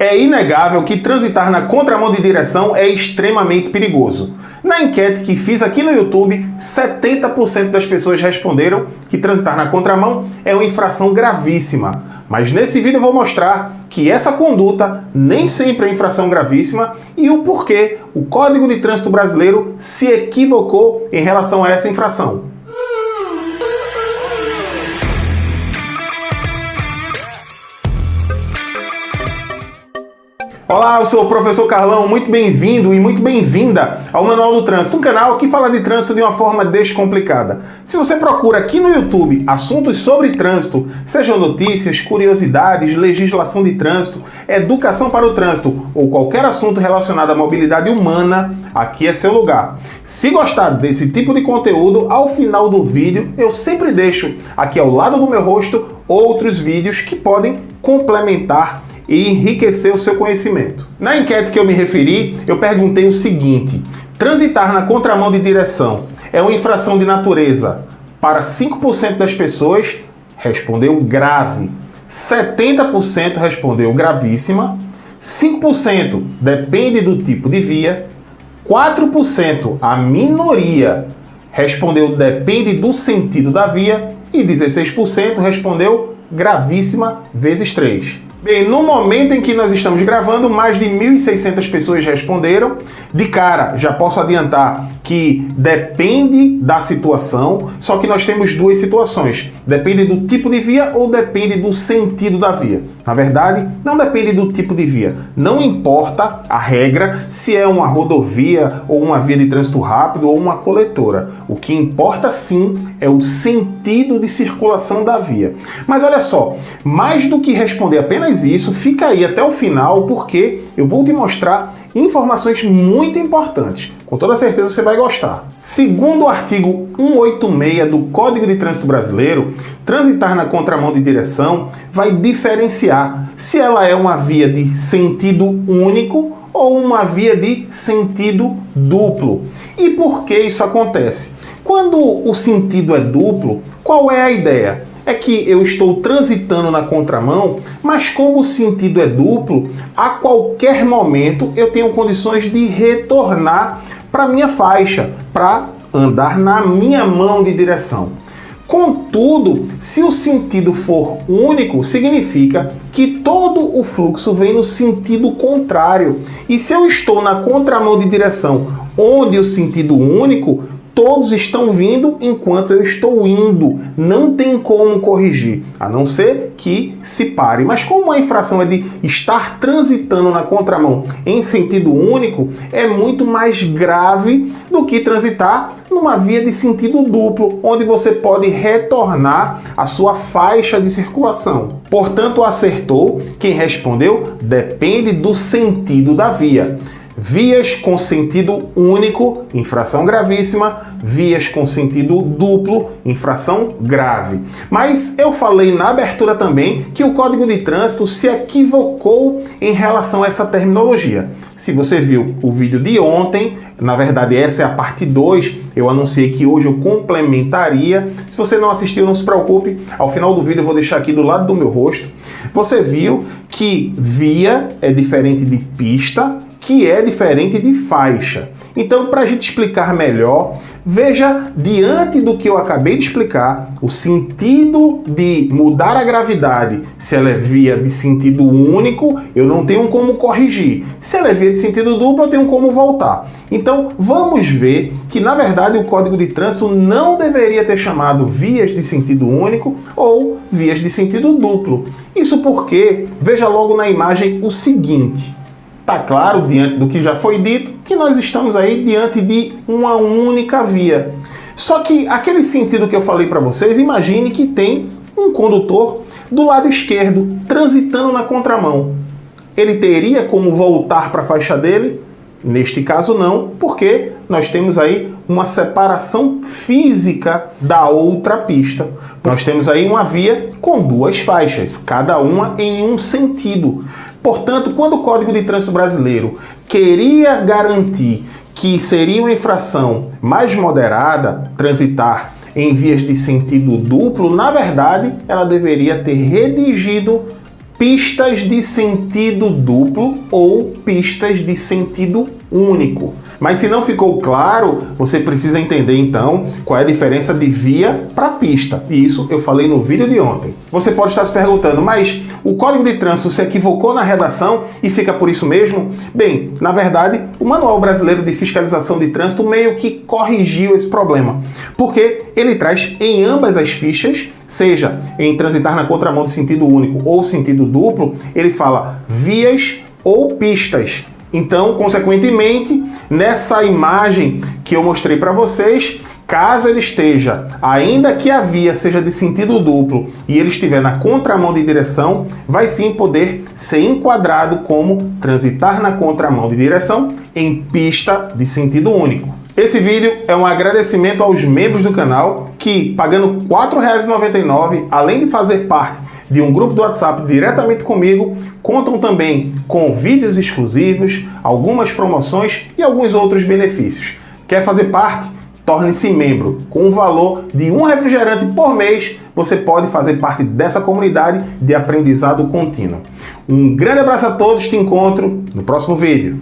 É inegável que transitar na contramão de direção é extremamente perigoso. Na enquete que fiz aqui no YouTube, 70% das pessoas responderam que transitar na contramão é uma infração gravíssima. Mas nesse vídeo eu vou mostrar que essa conduta nem sempre é infração gravíssima e o porquê o Código de Trânsito Brasileiro se equivocou em relação a essa infração. Olá, eu sou o Professor Carlão, muito bem-vindo e muito bem-vinda ao Manual do Trânsito, um canal que fala de trânsito de uma forma descomplicada. Se você procura aqui no YouTube assuntos sobre trânsito, sejam notícias, curiosidades, legislação de trânsito, educação para o trânsito ou qualquer assunto relacionado à mobilidade humana, aqui é seu lugar. Se gostar desse tipo de conteúdo, ao final do vídeo eu sempre deixo aqui ao lado do meu rosto outros vídeos que podem complementar e enriquecer o seu conhecimento. Na enquete que eu me referi, eu perguntei o seguinte: transitar na contramão de direção é uma infração de natureza? Para 5% das pessoas, respondeu grave. 70% respondeu gravíssima. 5% depende do tipo de via. 4%, a minoria, respondeu depende do sentido da via. E 16% respondeu gravíssima vezes 3. Bem, no momento em que nós estamos gravando, mais de 1.600 pessoas responderam. De cara, já posso adiantar que depende da situação, só que nós temos duas situações. Depende do tipo de via ou depende do sentido da via. Na verdade, não depende do tipo de via. Não importa a regra se é uma rodovia ou uma via de trânsito rápido ou uma coletora. O que importa sim é o sentido de circulação da via. Mas olha só, mais do que responder apenas isso, fica aí até o final porque eu vou te mostrar informações muito importantes. Com toda certeza você vai gostar. Segundo o artigo 186 do Código de Trânsito Brasileiro, transitar na contramão de direção vai diferenciar se ela é uma via de sentido único ou uma via de sentido duplo. E por que isso acontece? Quando o sentido é duplo, qual é a ideia? É que eu estou transitando na contramão, mas como o sentido é duplo, a qualquer momento eu tenho condições de retornar para minha faixa, para andar na minha mão de direção. Contudo, se o sentido for único, significa que todo o fluxo vem no sentido contrário. E se eu estou na contramão de direção, onde o sentido único, todos estão vindo enquanto eu estou indo. Não tem como corrigir, a não ser que se pare. Mas como a infração é de estar transitando na contramão em sentido único, é muito mais grave do que transitar numa via de sentido duplo, onde você pode retornar à sua faixa de circulação. Portanto, acertou quem respondeu depende do sentido da via. Vias com sentido único, infração gravíssima. Vias com sentido duplo, infração grave. Mas eu falei na abertura também que o Código de Trânsito se equivocou em relação a essa terminologia. Se você viu o vídeo de ontem, na verdade essa é a parte 2, eu anunciei que hoje eu complementaria. Se você não assistiu, não se preocupe, ao final do vídeo eu vou deixar aqui do lado do meu rosto. Você viu que via é diferente de pista, que é diferente de faixa. Então, para a gente explicar melhor, veja, diante do que eu acabei de explicar, o sentido de mudar a gravidade, se ela é via de sentido único, eu não tenho como corrigir. Se ela é via de sentido duplo, eu tenho como voltar. Então, vamos ver que, na verdade, o Código de Trânsito não deveria ter chamado vias de sentido único ou vias de sentido duplo. Isso porque, veja logo na imagem o seguinte. Está claro, diante do que já foi dito, que nós estamos aí diante de uma única via. Só que aquele sentido que eu falei para vocês, imagine que tem um condutor do lado esquerdo, transitando na contramão. Ele teria como voltar para a faixa dele? Neste caso não, porque nós temos aí uma separação física da outra pista. Nós temos aí uma via com duas faixas, cada uma em um sentido. Portanto, quando o Código de Trânsito Brasileiro queria garantir que seria uma infração mais moderada transitar em vias de sentido duplo, na verdade, ela deveria ter redigido pistas de sentido duplo ou pistas de sentido único. Mas se não ficou claro, você precisa entender então qual é a diferença de via para pista. E isso eu falei no vídeo de ontem. Você pode estar se perguntando, mas o Código de Trânsito se equivocou na redação e fica por isso mesmo? Bem, na verdade, o Manual Brasileiro de Fiscalização de Trânsito meio que corrigiu esse problema, porque ele traz em ambas as fichas, seja em transitar na contramão de sentido único ou sentido duplo, ele fala vias ou pistas. Então, consequentemente, nessa imagem que eu mostrei para vocês, caso ele esteja, ainda que a via seja de sentido duplo e ele estiver na contramão de direção, vai sim poder ser enquadrado como transitar na contramão de direção em pista de sentido único. Esse vídeo é um agradecimento aos membros do canal que, pagando R$ 4,99, além de fazer parte de um grupo do WhatsApp diretamente comigo, contam também com vídeos exclusivos, algumas promoções e alguns outros benefícios. Quer fazer parte? Torne-se membro. Com o valor de um refrigerante por mês, você pode fazer parte dessa comunidade de aprendizado contínuo. Um grande abraço a todos, te encontro no próximo vídeo.